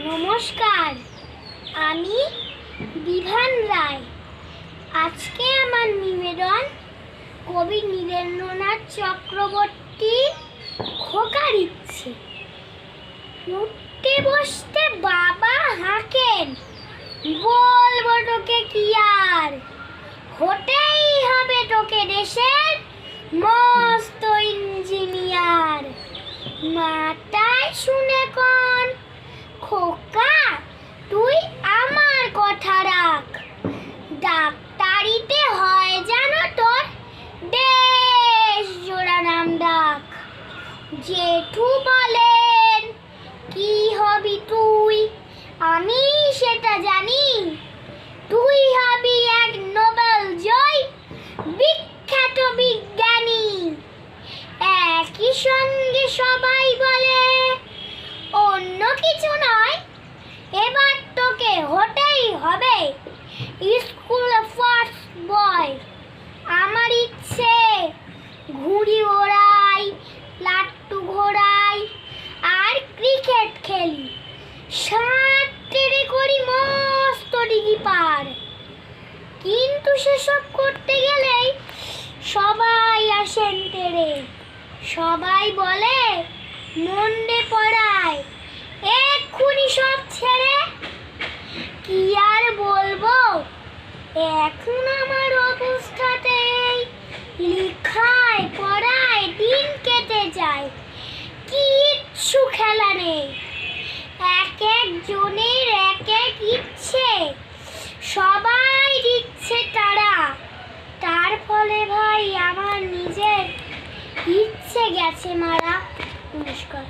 নমস্কার, আমি বিভান রায়। আজকে আমার নিবেদন কবি নীরেন্দ্রনাথ চক্রবর্তীর খোকার ইচ্ছে। উঠতে বসতে বাবা হাঁকেন, বলবো তোকে কি আর, হতেই হবে তোকে দেশের মস্ত ইঞ্জিনিয়ার। মাথায় শুনে কোন খোকা, তুই আমার কথা রাখ, ডাক্তারিতে হয় জানো তোর দেশ জোড়া নাম ডাক। জেঠু বলেন কি হবি তুই, আমি সেটা জানি, তুই হবি এক নোবেল জয়ী বিখ্যাত বিজ্ঞানী। একই সঙ্গে সবাই বলে অন্য কিছু নয়, এবার তোকে হতেই হবে স্কুলে ফার্স্ট বয়। আমার ইচ্ছে ঘুড়ি ওড়াই, লাট্টু ঘোড়াই আর ক্রিকেট খেলি, সাত তেরে করি মস্ত ডিগি পার। কিন্তু সেসব করতে গেলেই সবাই আসেন তেরে, সবাই বলে মন্ডে পড়ায়, এক্ষুনি সব ছেড়ে। কি আর বলবো, এখন আমার অবস্থাতেই লিখায় পড়ায় দিন কেটে যায়, কিচ্ছু খেলা নেই। এক এক জনের এক এক ইচ্ছে, সবাই দিচ্ছে তারা, তার ফলে ভাই আমার নিজের ইচ্ছে গেছে মারা। নমস্কার।